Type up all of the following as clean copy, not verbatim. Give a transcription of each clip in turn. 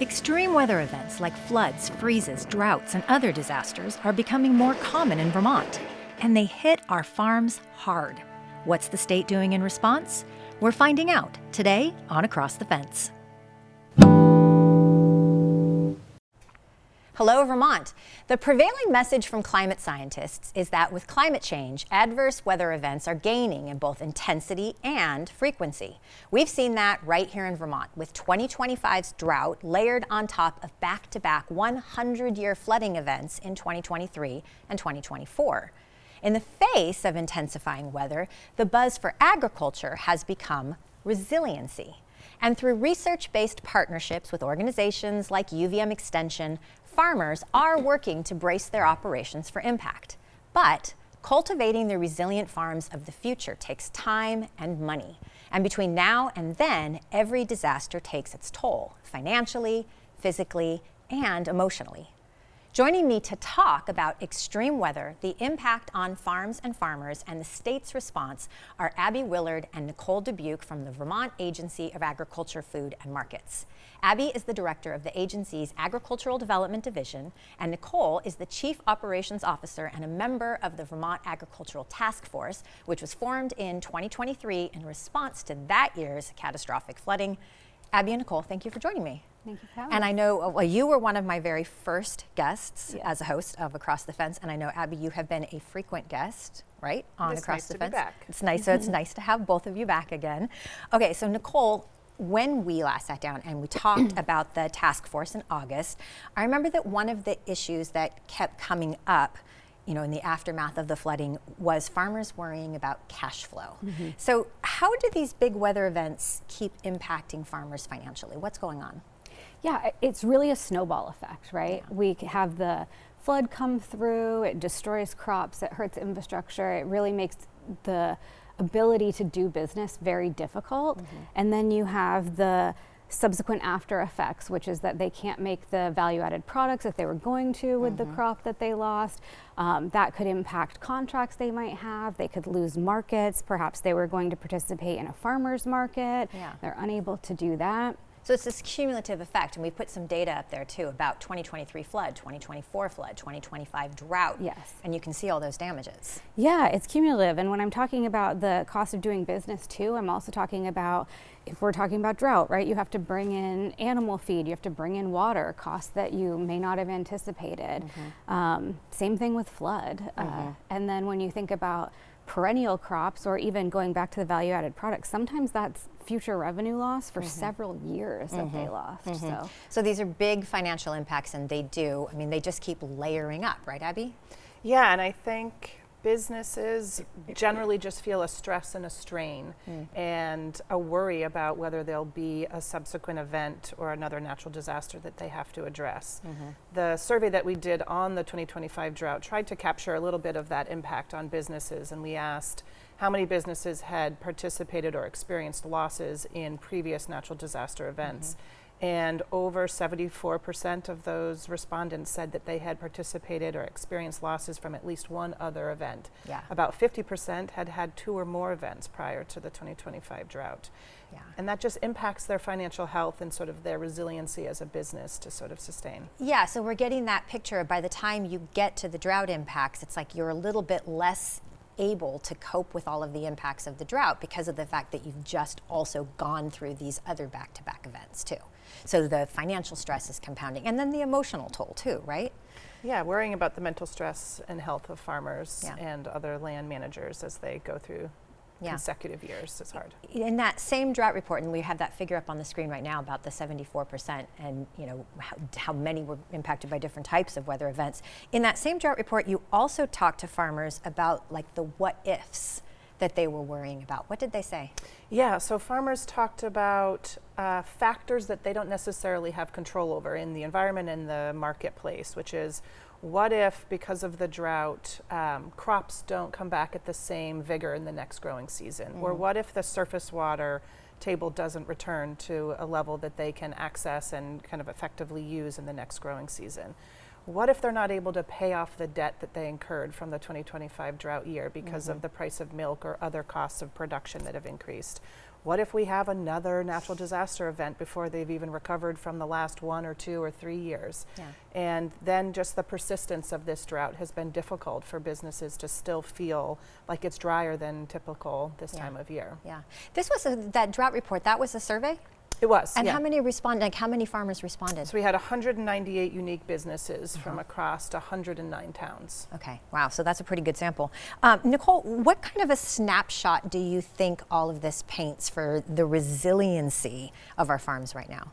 Extreme weather events like floods, freezes, droughts, and other disasters are becoming more common in Vermont, and they hit our farms hard. What's the state doing in response? We're finding out today on Across the Fence. Hello, Vermont. The prevailing message from climate scientists is that with climate change, adverse weather events are gaining in both intensity and frequency. We've seen that right here in Vermont with 2025's drought layered on top of back-to-back 100-year flooding events in 2023 and 2024. In the face of intensifying weather, the buzz for agriculture has become resiliency. And through research-based partnerships with organizations like UVM Extension, farmers are working to brace their operations for impact. But cultivating the resilient farms of the future takes time and money. And between now and then, every disaster takes its toll, financially, physically, and emotionally. Joining me to talk about extreme weather, the impact on farms and farmers, and the state's response are Abby Willard and Nicole Dubuque from the Vermont Agency of Agriculture, Food, and Markets. Abby is the director of the agency's Agricultural Development Division, and Nicole is the Chief Operations Officer and a member of the Vermont Agricultural Task Force, which was formed in 2023 in response to that year's catastrophic flooding. Abby and Nicole, thank you for joining me. Thank you for having me. And I know you were one of my very first guests as a host of Across the Fence, and I know, Abby, you have been a frequent guest, right, on Across the Fence. It's nice. So it's nice to have both of you back again. Okay, so Nicole, when we last sat down and we talked about the task force in August, I remember that one of the issues that kept coming up, you know, in the aftermath of the flooding was farmers worrying about cash flow. So how do these big weather events keep impacting farmers financially? What's going on? Yeah, it's really a snowball effect, right? Yeah. We have the flood come through, it destroys crops, it hurts infrastructure, it really makes the ability to do business very difficult. And then you have the subsequent after effects, which is that they can't make the value-added products that they were going to with the crop that they lost. That could impact contracts they might have. They could lose markets. Perhaps they were going to participate in a farmer's market. Yeah. They're unable to do that. So it's this cumulative effect, and we put some data up there too about 2023 flood, 2024 flood, 2025 drought. Yes. And you can see all those damages. Yeah, it's cumulative. And when I'm talking about the cost of doing business too, I'm also talking about, if we're talking about drought, right, you have to bring in animal feed, you have to bring in water, costs that you may not have anticipated. Same thing with flood. And then when you think about perennial crops, or even going back to the value-added products, sometimes that's future revenue loss for several years that they lost. So these are big financial impacts, and they just keep layering up, right, Abby? Yeah, and I think businesses generally just feel a stress and a strain and a worry about whether there'll be a subsequent event or another natural disaster that they have to address. The survey that we did on the 2025 drought tried to capture a little bit of that impact on businesses, and we asked how many businesses had participated or experienced losses in previous natural disaster events. And over 74% of those respondents said that they had participated or experienced losses from at least one other event. Yeah. About 50% had had 2 or more events prior to the 2025 drought. Yeah. And that just impacts their financial health and sort of their resiliency as a business to sort of sustain. Yeah, so we're getting that picture. By the time you get to the drought impacts, it's like you're a little bit less able to cope with all of the impacts of the drought because of the fact that you've just also gone through these other back-to-back events too. So the financial stress is compounding, and then the emotional toll too, right? Yeah, worrying about the mental stress and health of farmers and other land managers as they go through consecutive years is hard. In that same drought report, and we have that figure up on the screen right now about the 74% and how many were impacted by different types of weather events. In that same drought report, you also talked to farmers about like the what ifs that they were worrying about. What did they say? Yeah, so farmers talked about factors that they don't necessarily have control over in the environment and the marketplace, which is what if, because of the drought, crops don't come back at the same vigor in the next growing season? Or what if the surface water table doesn't return to a level that they can access and kind of effectively use in the next growing season? What if they're not able to pay off the debt that they incurred from the 2025 drought year because of the price of milk or other costs of production that have increased? what if we have another natural disaster event before they've even recovered from the last 1 or 2 or 3 years? Yeah. And then just the persistence of this drought has been difficult for businesses to still feel like it's drier than typical this time of year. Yeah. This was that drought report, that was a survey? It was. And yeah. how many farmers responded? So we had 198 unique businesses from across 109 towns. Okay, wow, so that's a pretty good sample. Nicole, what kind of a snapshot do you think all of this paints for the resiliency of our farms right now?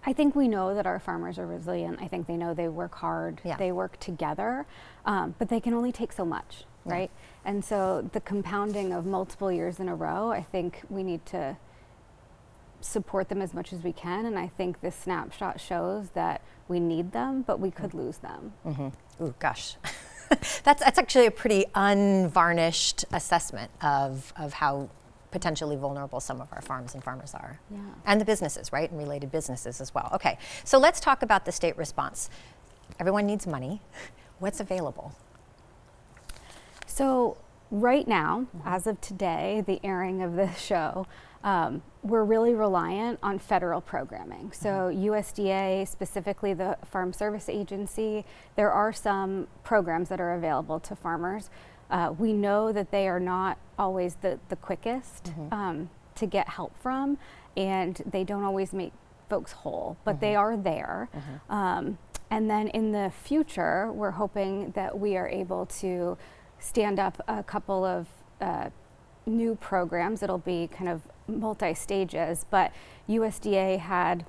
I think we know that our farmers are resilient. I think they know they work hard, they work together, but they can only take so much, right? And so the compounding of multiple years in a row, I think we need to support them as much as we can, and I think this snapshot shows that we need them, but we could lose them. Ooh, gosh. That's actually a pretty unvarnished assessment of how potentially vulnerable some of our farms and farmers are. Yeah. And the businesses, right? And related businesses as well. Okay, so let's talk about the state response. Everyone needs money. What's available? So right now, as of today, the airing of this show, we're really reliant on federal programming. So USDA, specifically the Farm Service Agency, there are some programs that are available to farmers. We know that they are not always the quickest to get help from, and they don't always make folks whole, but they are there. And then in the future, we're hoping that we are able to stand up a couple of new programs. It'll be kind of multi-stages, but USDA had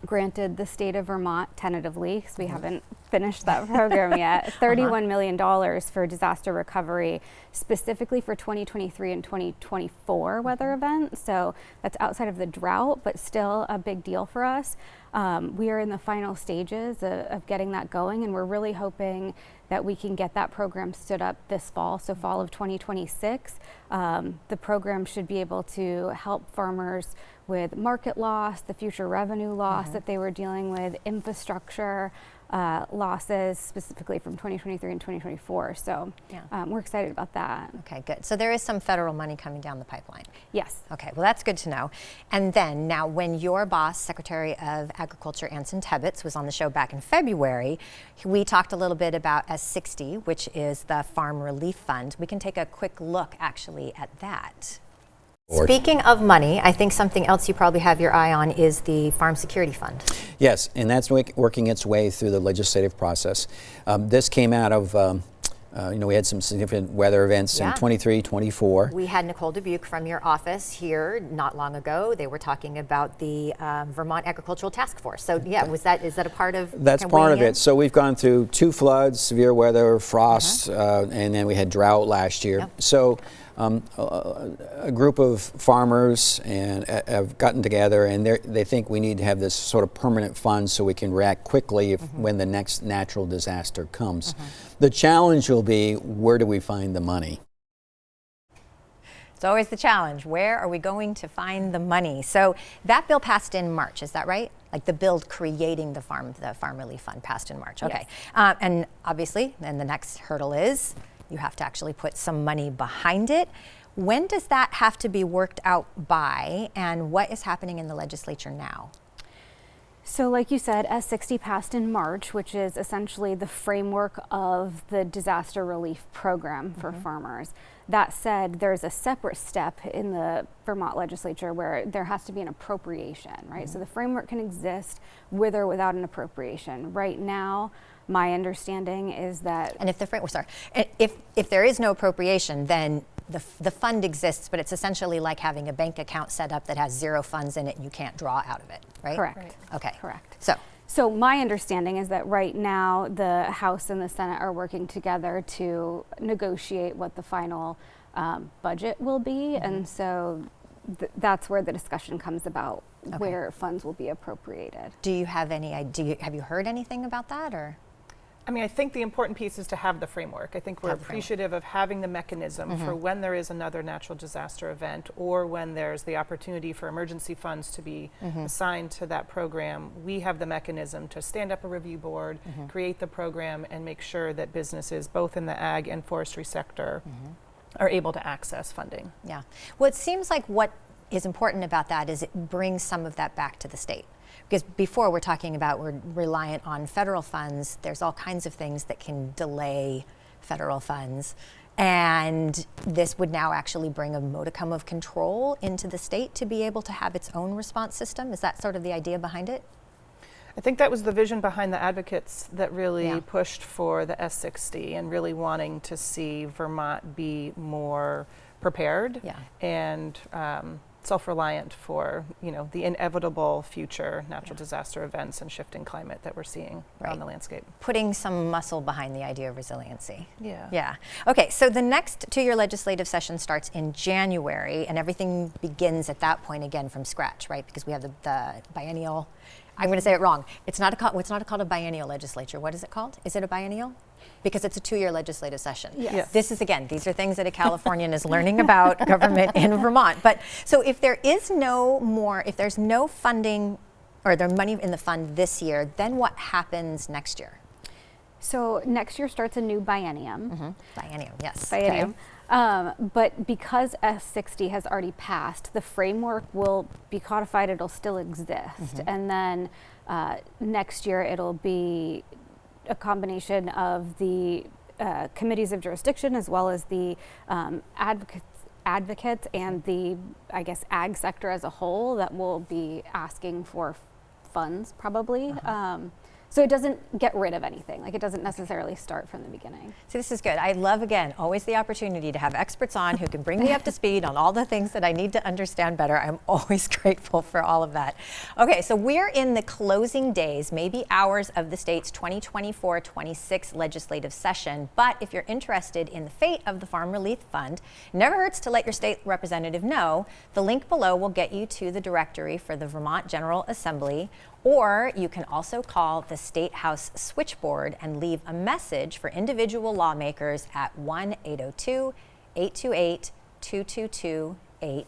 granted the state of Vermont tentatively, because we haven't finished that program yet, $31 million for disaster recovery, specifically for 2023 and 2024 weather events. So that's outside of the drought, but still a big deal for us. We are in the final stages of getting that going, and we're really hoping that we can get that program stood up this fall, so fall of 2026. The program should be able to help farmers with market loss, the future revenue loss that they were dealing with, infrastructure losses, specifically from 2023 and 2024. So we're excited about that. Okay, good. So there is some federal money coming down the pipeline. Yes. Okay, well that's good to know. And then now when your boss, Secretary of Agriculture Anson Tebbetts, was on the show back in February, we talked a little bit about S60, which is the Farm Relief Fund. We can take a quick look actually at that. Speaking of money, I think something else you probably have your eye on is the Farm Security Fund. Yes, and that's working its way through the legislative process. This came out of, we had some significant weather events in 23, 24. We had Nicole Dubuque from your office here not long ago. They were talking about the Vermont Agricultural Task Force. So is that a part of? That's part of it. So we've gone through 2 floods, severe weather, frost, and then we had drought last year. Yep. So a group of farmers have gotten together, and they think we need to have this sort of permanent fund so we can react quickly when the next natural disaster comes. The challenge will be, where do we find the money? It's always the challenge. Where are we going to find the money? So that bill passed in March, is that right? Like the bill creating the Farm Relief Fund passed in March. Okay. Yes. And obviously, then the next hurdle is you have to actually put some money behind it. When does that have to be worked out by, and what is happening in the legislature now? So like you said, S60 passed in March, which is essentially the framework of the disaster relief program for farmers. That said, there's a separate step in the Vermont legislature where there has to be an appropriation, right? So the framework can exist with or without an appropriation. Right now, my understanding is that... And if if there is no appropriation, then the fund exists, but it's essentially like having a bank account set up that has 0 funds in it and you can't draw out of it, right? Correct. Right. Okay. Correct. So my understanding is that right now the House and the Senate are working together to negotiate what the final budget will be, and so that's where the discussion comes about where funds will be appropriated. do you have any idea? Have you heard anything about that, or? I mean, I think the important piece is to have the framework. I think we're appreciative of having the mechanism for when there is another natural disaster event, or when there's the opportunity for emergency funds to be assigned to that program. We have the mechanism to stand up a review board, create the program, and make sure that businesses, both in the ag and forestry sector, are able to access funding. Yeah. Well, it seems like what is important about that is it brings some of that back to the state. Because before we're talking about we're reliant on federal funds, there's all kinds of things that can delay federal funds. And this would now actually bring a modicum of control into the state to be able to have its own response system. Is that sort of the idea behind it? I think that was the vision behind the advocates that really Yeah. pushed for the S60 and really wanting to see Vermont be more prepared Yeah. and self-reliant for, you know, the inevitable future natural disaster events and shifting climate that we're seeing around the landscape. Putting some muscle behind the idea of resiliency. Yeah. Yeah. Okay, so the next two-year legislative session starts in January, and everything begins at that point again from scratch, right? Because we have the biennial. I'm going to say it wrong. It's not called a biennial legislature. What is it called? Is it a biennial? Because it's a two-year legislative session. Yes. This is, again, these are things that a Californian is learning about government in Vermont. But so if there's no funding or there's money in the fund this year, then what happens next year? So next year starts a new biennium. Biennium, yes. Biennium. But because S60 has already passed, the framework will be codified, it'll still exist. And then next year it'll be a combination of the committees of jurisdiction as well as the advocates and the, I guess, ag sector as a whole that will be asking for funds probably. So it doesn't get rid of anything. Like, it doesn't necessarily start from the beginning. So this is good. I love, again, always the opportunity to have experts on who can bring me up to speed on all the things that I need to understand better. I'm always grateful for all of that. Okay, so we're in the closing days, maybe hours of the state's 2024-26 legislative session. But if you're interested in the fate of the Farm Relief Fund, it never hurts to let your state representative know. The link below will get you to the directory for the Vermont General Assembly. Or you can also call the State House switchboard and leave a message for individual lawmakers at 1-802-828-2228. I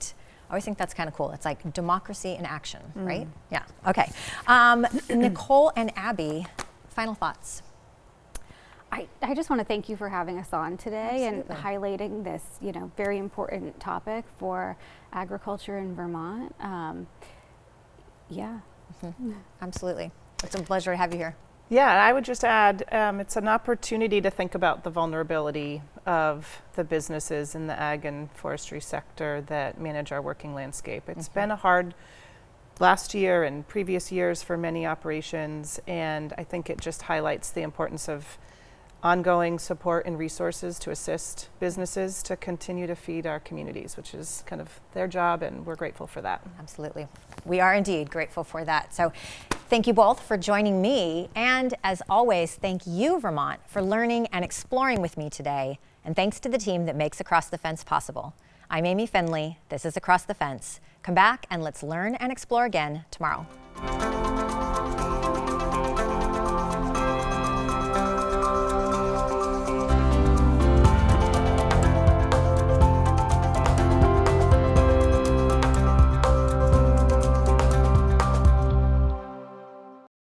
always think that's kind of cool. It's like democracy in action, right? Yeah, okay. Nicole and Abby, final thoughts. I just want to thank you for having us on today and highlighting this, very important topic for agriculture in Vermont. Yeah. Absolutely. It's a pleasure to have you here. Yeah, I would just add, it's an opportunity to think about the vulnerability of the businesses in the ag and forestry sector that manage our working landscape. It's been a hard last year and previous years for many operations, and I think it just highlights the importance of ongoing support and resources to assist businesses to continue to feed our communities, which is kind of their job, and we're grateful for that. Absolutely. We are indeed grateful for that. So thank you both for joining me. And as always, thank you, Vermont, for learning and exploring with me today. And thanks to the team that makes Across the Fence possible. I'm Amy Finley. This is Across the Fence. Come back and let's learn and explore again tomorrow.